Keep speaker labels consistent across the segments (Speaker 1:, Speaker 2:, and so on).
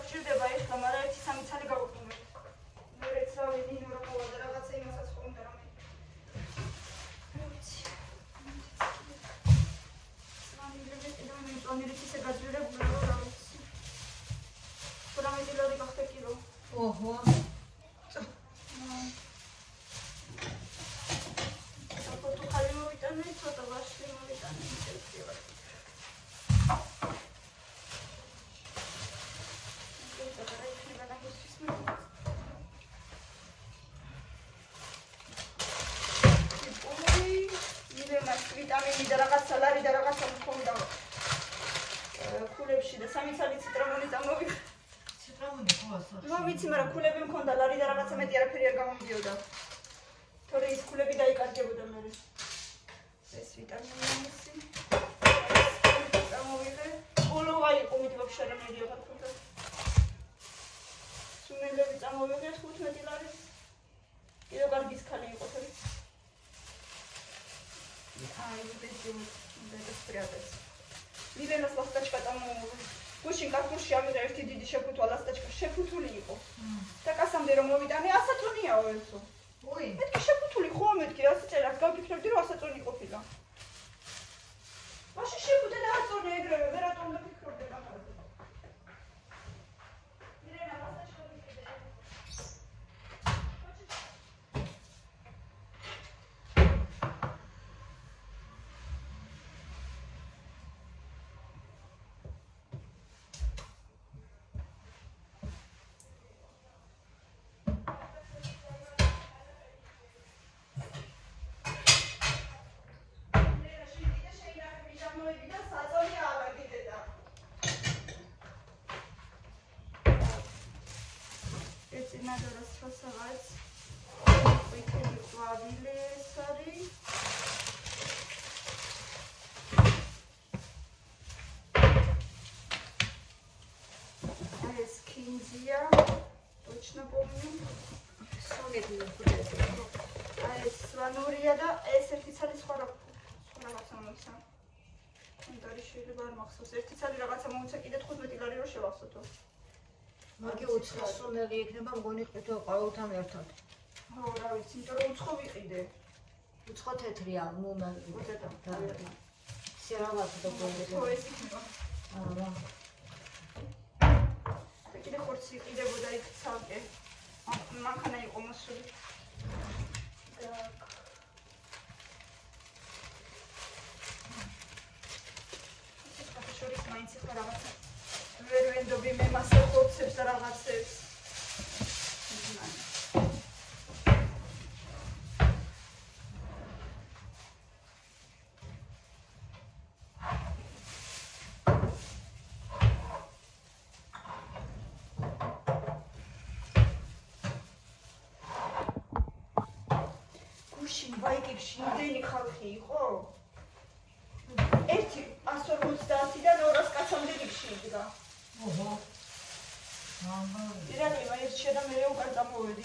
Speaker 1: გჭირდება ეხლა, მაგრამ 1-3 ცალი გავუყურებთ. მე რეცრავი დინო რა ყოლა და რაღაცა იმასაც ხომ და რამე. Planirati se gazure bullo ragazzi. Sicuramente lo ricosta chilo.
Speaker 2: Oho.
Speaker 1: Dopo tu calmo vitane, tutto vasco vitane. ვიტამინი და რაღაც სალარი და რაღაცა მქონდა. ქულებში და 3 ცალი ციტრამონი წამოვიღე.
Speaker 2: ციტრამონი ხო ასო?
Speaker 1: ნუ ვიცი, მაგრამ ქულები მქონდა, ლარი და რაღაცა მეტი არაფერი არ გამომდიოდა. თორე ის ქულები დაიკარგებოდა მე. ეს ვიტამინი ამისი. წამოვიღე. ბოლოა იყო მით ვაფშე არ მერია ხარ. სუნელები წამოვიღე 15 ლარი. კიდევ კარგის ხალი იყო თორე. Ai, uite-te, unde spre-ați. Mirena lastăcica tam pușin cartuși am reușit de șefutul lastăcica, șefutul ico. Dacă am de romovitane, asta tonia oeso.
Speaker 2: Ui.
Speaker 1: Met că șefutul ico, met că asta ce la că picnă de asta toni copila. Așa șefutul de asta ne greu, vera tom de picnă de la casa. Mirena lastăcica de Nada răsfăsăvați. Uite, coabile sări. Aia skinzia. Точно помню.
Speaker 2: Солидно будет.
Speaker 1: Aia svanuria da ეს ერთი ცალი სხვა რაღაცა მომცა. უნდარი შეიძლება არ მახსოვს. ერთი ცალი რაღაცა მომცა კიდე 15 ლარი რო შევახსოვთო.
Speaker 2: Მაგე უცხოსუნელი იქნება მგონი ყვითო ყოველთან ერთად.
Speaker 1: ხო, რა ვიცი, იმიტომ რომ უცხო ვიყიდე.
Speaker 2: უცხო თეთრია, ნუ
Speaker 1: უდედა.
Speaker 2: სერავათ და გონი.
Speaker 1: ხო, ეს იქნება.
Speaker 2: არა.
Speaker 1: და კიდე ხორცი იყიდებოდა იქ ცალკე. მანქანა იყო მოსული. Так. ეს კაფეშორის მაინც ახლა რაღაცა ვერ ვენდობი მე მასე ხორცებს და რაღაცებს. გუშინ ბაიკებში იმდენი ხალხი იყო? ერთი 150-დან 200 კაცამდე რიგში იდგა.
Speaker 2: ოჰო.
Speaker 1: ირაკლი მაერჩია და მე უკან წამოვედი.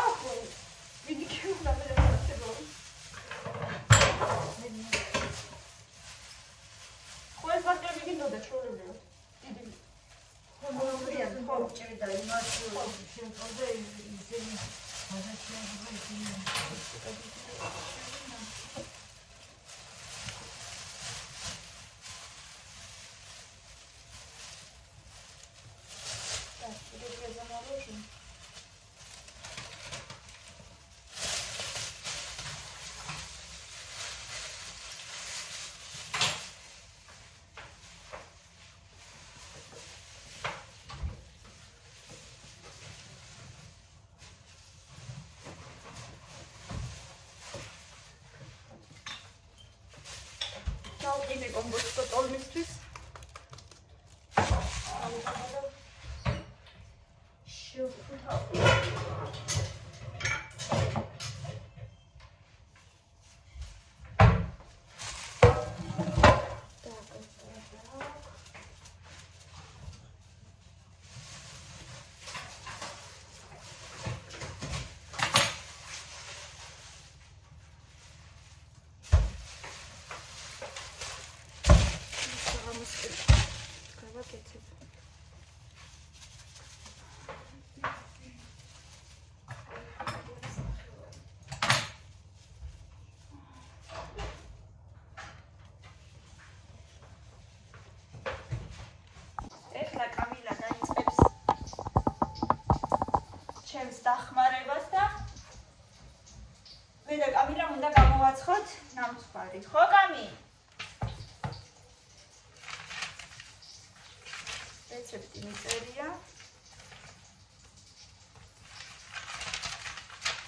Speaker 1: აჰ, ვიდიქი უნდა მე დავწერო. ხო ეს ბარკები გინდოდა ჩვეულებრივად. დიდი. ხო, მოუწიან, ხო,
Speaker 2: ჭირდა იმას შემწონდა ისინი გადაჭრა ისინი.
Speaker 1: Ini komposto tolmistris. ჩემს დახმარებას და მე და კამილამ უნდა გამოვაცხოთ ნამცხვარი. ხო, კამი? რეცეპტი მიწერია.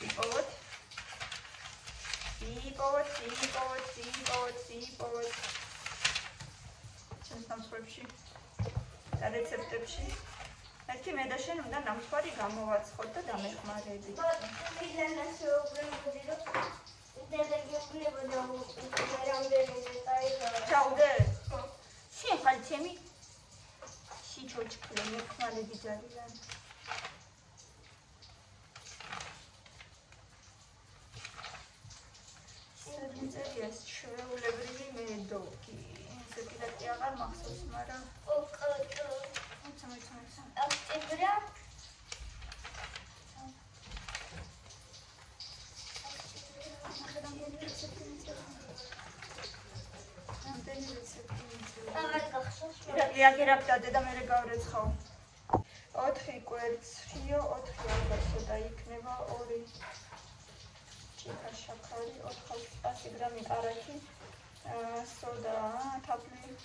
Speaker 1: იპოვოთ. ჩემს ნამცხვრებში და რეცეპტებში. ერთი მე და შენ უნდა ნამცხვარი გამოვაცხოთ და დამეხმარებით. ჩაუდე? შენ ხარ ჩემი შიჩოჩქლე მეხმარები ძალიან. ეს ჩვეულებრივი მედოქი. ესეთი რაკი აღარ მახსოვს, მაგრამ აგერაფდადე და მე გავრეცხავ. 4 კვერცხიო, 4 ალბათ და იქნება 2 ჭიქა შაქარი, 400 გრამი არაქი, სოდა, თაფლი.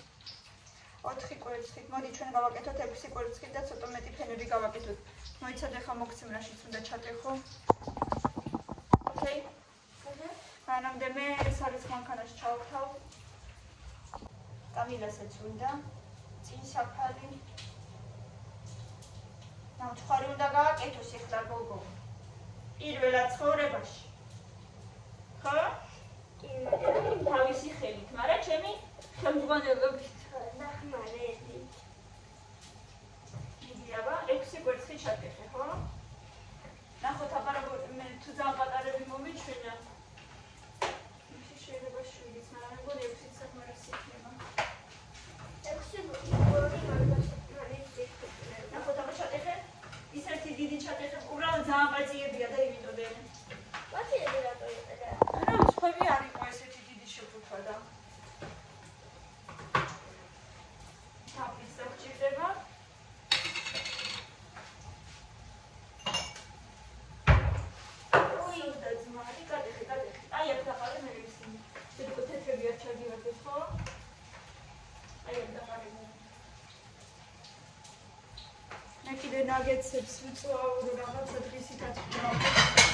Speaker 1: 4 კვერცხით. მოდი ჩვენ გავაკეთოთ 6 კვერცხით და ცოტა მეტი ფენები გავაკეთოთ. მოიცადე ხა მოგცემრაშიც უნდა ჩატეხო. ოკეი? მანამდე მე სარეს მანქანაში ჩავთავ. კამილასაც უნდა წინ საფალი. ნამცხვარი უნდა გააკეთოს ეხლა გოგო. პირველად ცხოვრებაში. ხო? თავისი ხელით, მაგრამ ჩემი ხელმძღვანელობით. ნახმარები. იგიაბა 6 კვერცხი ჩატეხე, ხო? ნახოთ აბა როგორ მე თუ ძალიან პატარები მომიჩვენა. ისე შეიძლება 7-იც, მაგრამ მეგონი 6-იც საკმარისი იქნება. 6 კვერცხი ნახოთ აბა ჩატეხე. ის ერთი დიდი ჩატეხე. უბრალოდ ძალიან პაციებია და იმიტომე. პაციები რატო იყიდა? არა, სხვები არ იყო ესეთი დიდი შეფუთვა და ჭირდება. ოი, და ძმარი, გადეხე. აი აქ დახარე მე ისინი. შედიკო თეთრები არ ჩაგივარდეს, ხო? აი აქ დახარე მე. მე კიდე ნაგეცებს ვიწვავ რაღაცა დღისითაც ვწვავ.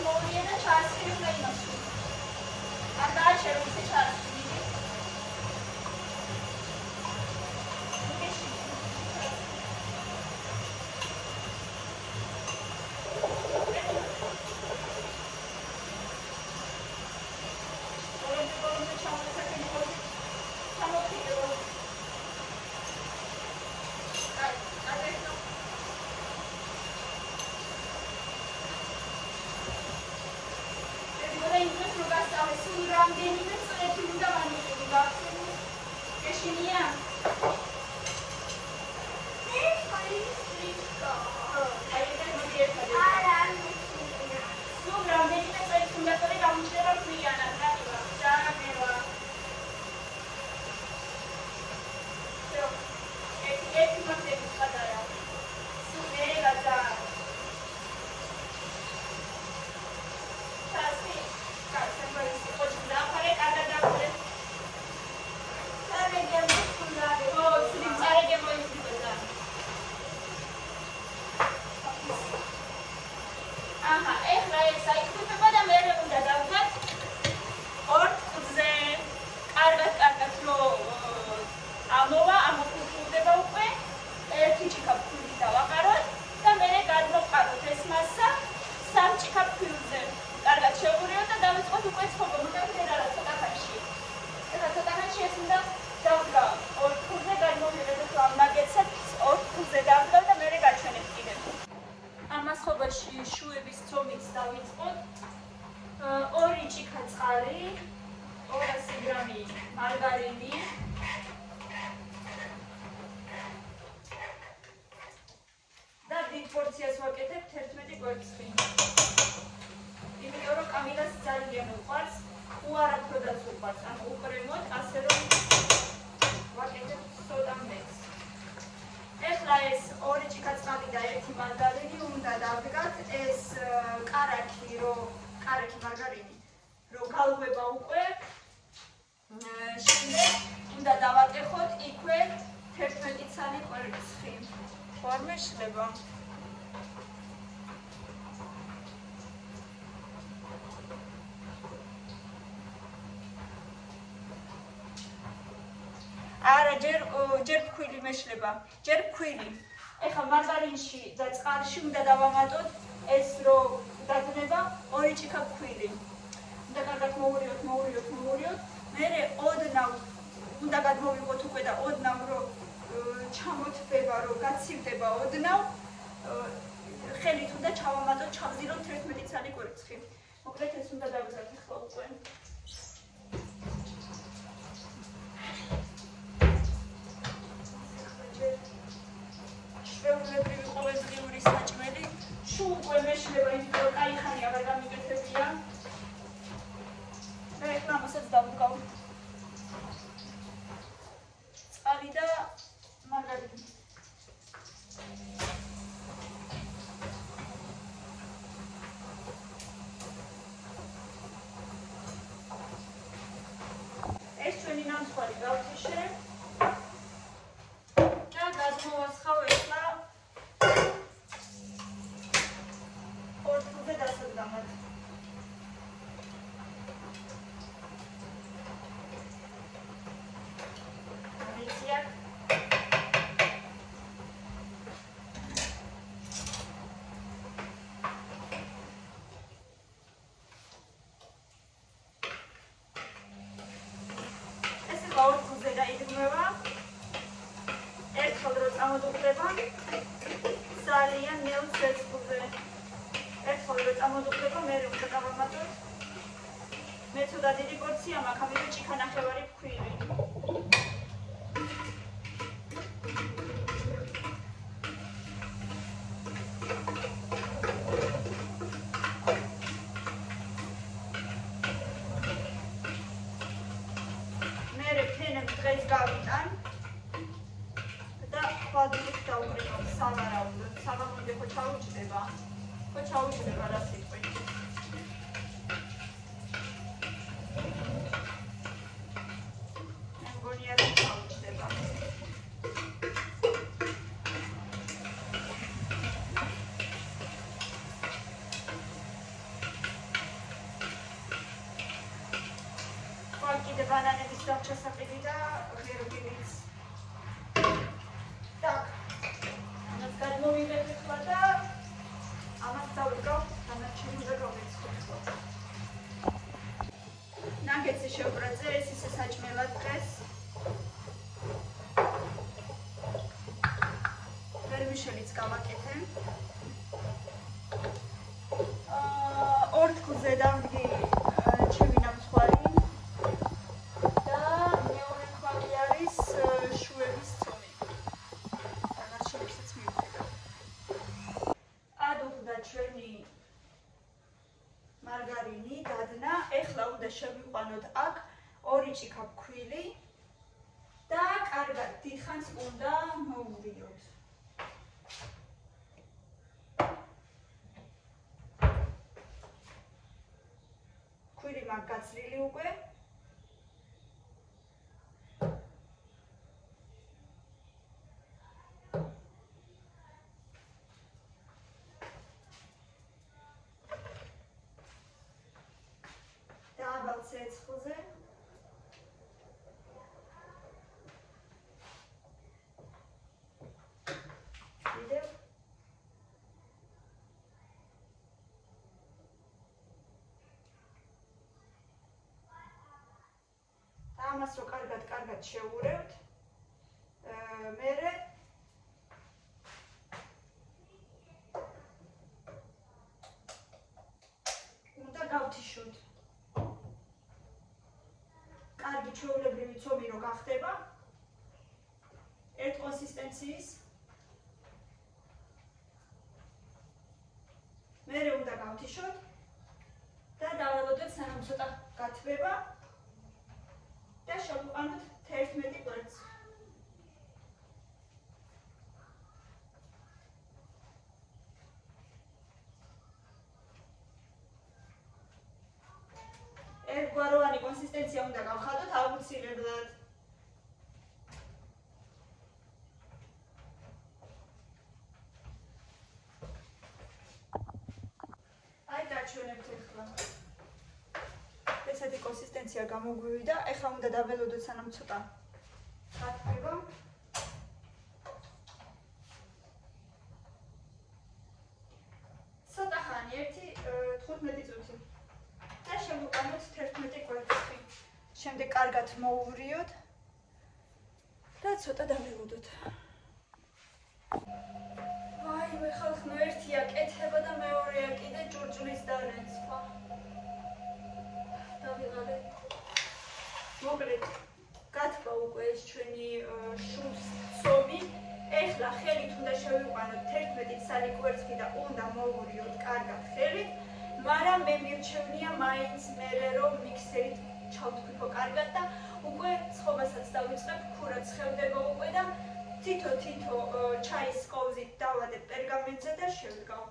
Speaker 1: მოურია და ჩაასხივი უნდა იმაში. არ დააჩერო ისე ჩაასხივი. შუების ცომიც დავიწყოთ. 2 ჭიქა წყალი, 200 გრამი მარგარინი. და დიდ პორციას ვაკეთებ 11 კვერცხი. იმიტომ რომ კამილას ძალიან უყვარს, უარაფროდაც უყვარს, ანუ უყრემოთ, ასე რომ ვაკეთებ ცოტა მეც. ეხლა ეს 2 ჭიქა წყალი და 1 მარგარინი უნდა დავდგათ. ეს კარაქი მარგარინი რო გავღვება უკვე, შემდეგ უნდა დავატეხოთ იქვე 11 ცალი კვერცხი. ფორმე შლება. არა, ჯერ ფქვილი მეშლება, ჯერ ფქვილი. ეხლა მარგარინში და წყალში უნდა დავამატოთ ეს რო დაგნება 2 ჭიქა ფქვილი. უნდა კარგად მოვურიოთ. მერე ოდნავ უნდა გადმოვიღოთ უკვე და ოდნავ რო ჩამოთბება, რო გაცივდება ოდნავ, ხელით უნდა ჩავამატოთ, ჩავზიროთ 11 ცალი კვერცხი. მოკლედ ეს უნდა დავგზავნოთ ახლა უკვე. ჩვეულებრივი ყოველდღიური საჭმელი შუ უკვე მეშლება, იმიტომ რომ კაი ხანი აღარ გამიგეთებია. მე ეხლა ამასაც დავდგავ. წყალი და მარგარინი. ეს ჩვენი ნამსხვრევი გავთიშე და გადმოვასხავ ეხლა ორთულზე დასადგამად. ორთულზე დაიდგმება. ერთხელ რო წამოდუხდება, ძალიან ნეუს ცეცხლზე. ერთხელ რო წამოდუხდება, მერე უნდა დავამატოთ. მე ცოტა დიდი პორცია მაქვს, ამიტომ ჭიქა ნახევარი ფქვილი. დღეს გავიტან და ხვალდილით დავუყრებ სავარაუდოდ. სავარაუდოდ ხო ჩაუჭდება რა სიტყვით. მე მგონია რომ ჩაუჭდება. კიდე ბანანების დავჩასაყიდი და ღეროდინიც. Так. ამას გადმოვიღებ ახლა და ამას დავიკავ დანარჩენი უნდა გავეცხოთ. ნაგეტსი შევკრაზე, ეს ისე საჭმელად დღეს. ვერმიშელიც გავაკეთე. ორ თხლზე დავდგი ჩემი ნამცხვარი და მეორე ხვარი არის შუების ცომი. დანარჩენებსაც მივხედავ. ადუღდა ჩვენი მარგარინი დადნა. ეხლა უნდა შევიყვანოთ აქ 2 ჭიქა ფქვილი და კარგად დიდხანს უნდა მოვურიოთ. ფქვილი მაგ გაცლილი უკვე. დაბალ ცეცხლზე კიდევ ამას რო კარგად შევურევთ. მერე უნდა გავთიშოთ. კარგი ჩვეულებრივი ცომი რო გახდება ერთ კონსისტენციის. მერე უნდა გავთიშოთ და დავალოდოთ სანამ ცოტა გათბება და შევყვანოთ 11 კვერცხს. ერთგვაროვანი კონსისტენცია უნდა გავხადოთ აუცილებლად. აი დაჩვენებთ ახლა. ესეთი კონსისტენცია გამოგვივიდა. ეხლა უნდა დაველოდოთ სანამ ცოტა გათბება. ცოტა ხანი 15 წუთი. და შევუყანოთ 11 კვერცხი. შემდეგ კარგად მოუვრიოთ და ცოტა დაველოდოთ. ვაიმე ხალხო, ერთია კეთება და მეორეა კიდე ჭურჭლის დანეცვა. დავიღალე. მოკლედ გათბა უკვე ეს ჩვენი შუს ცომი. ეხლა ხელით უნდა შევიყვანოთ 11 ცალი კვერცხი და უნდა მოვურიოთ კარგად ხელით. მაგრამ მე მირჩევნია მაინც მერე რომ მიქსერით ჩავთქვიფო კარგად და უკვე ცხობასაც დავიწყებ, ქურა ცხევდება უკვე და თითო ჩაის კოვზით დავადებ პერგამენტზე და შევდგავ.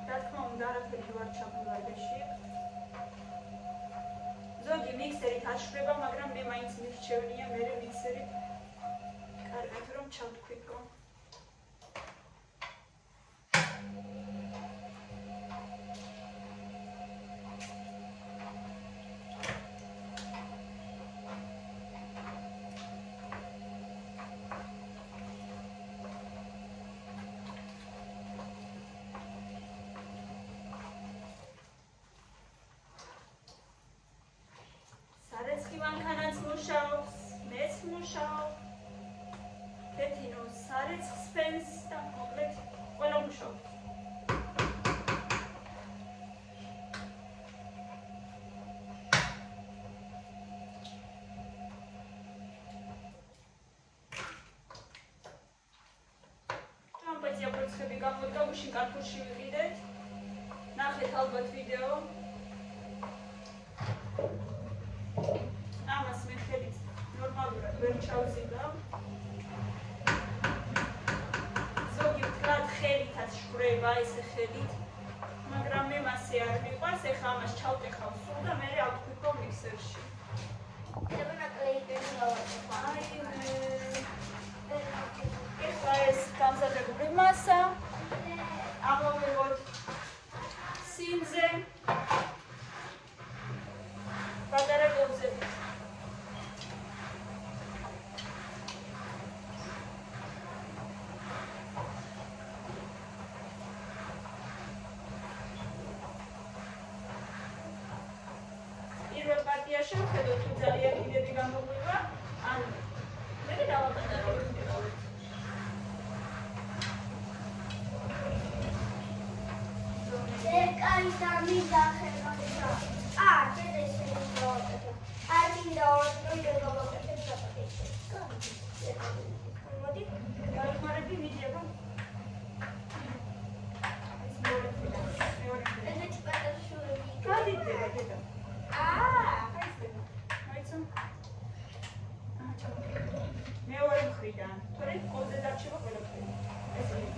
Speaker 1: რა თქმა უნდა, არაფერი ვარ ჩაბმულობაში. ზოგი მიქსერით აშვრება, მაგრამ მე მაინც მირჩევნია მერე მიქსერით კარგად რომ ჩავთქვიკო. მანქანაც მუშაობს, მეც მუშაობ. თეთინოს სარეცხს ფენს და მოკლედ ყველა მუშაობს. ტრამპეზია კვერცხები გამოდგა, უშინ კარფურში ვიყიდეთ. ნახეთ ალბათ ვიდეო. ამას მე ხელით ნორმალურად ვერ ჩავზიგავ. ზოგი ვთქვათ ხელითაც შვრება ესე ხელით, მაგრამ მე მასე არ მიყვარს. ეხლა ამას ჩავტეხავ სულ და მე ავთქვიკო მიქსერში. ეხლა ეს გამზადებული მასა შევხედოთ თუ ძალიან კიდევ გამოგვივა ან მე დავაყენო
Speaker 3: Ai, dammi da che non so. Ah, che adesso non so. Ah, ti do, non io devo pensare che
Speaker 1: მოდი, გარემარები მიდიება. ეს მეორე
Speaker 3: ეს პატაშური.
Speaker 1: გადიდება დედა.
Speaker 3: აა,
Speaker 1: აიცო. მეორე მხრიდან. თორე კოლზე დარჩება ყველაფერი. ეს არის.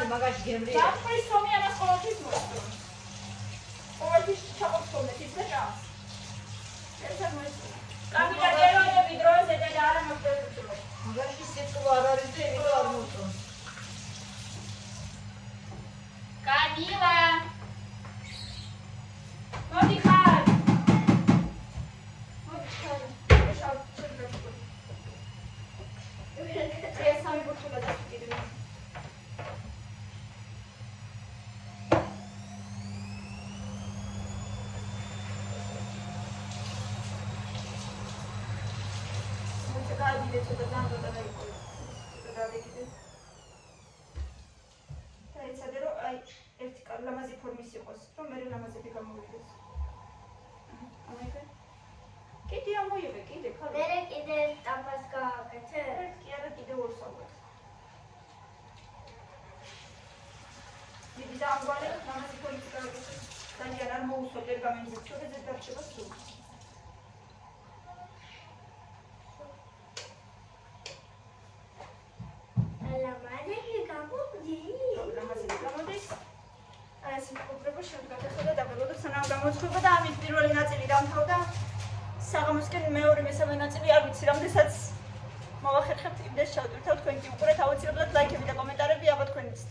Speaker 2: მაგაში გემრია.
Speaker 1: საფრის სომი ამას ყოველთვის მოიწონს. ყოველთვის ჩაყოფს სომეთ ის და ჭამს. ერთად მოიწონს. კამილა გელონები დროზე და არა მოწონს.
Speaker 2: მაგაში სიტყვა არ არის და იმიტომ არ მოწონს.
Speaker 1: კამილა მოდი ხარ. მოდი ხარ. ეშავ შეგვიძლია. ეს სამი ბურთულა დაგიდე. It's a dance that I call it. It's a little I lamazi formisios from very lamazi movies. Kitty, I'm going to get it.
Speaker 3: Derek is a tapaska.
Speaker 1: Kiara also. This is our lamazi formisios. Then you are most of their coming to the Dutch of soup. გამოცხობა და ამის პირველი ნაწილი დამთავრდა. საღამოსკენ მეორე მესამე ნაწილი არ ვიცი რამდენსაც მოვახერხებთ იმდეს ჩავტვირთავ თქვენ კი უყურეთ აუცილებლად ლაიქები და კომენტარები აბა თქვენიც.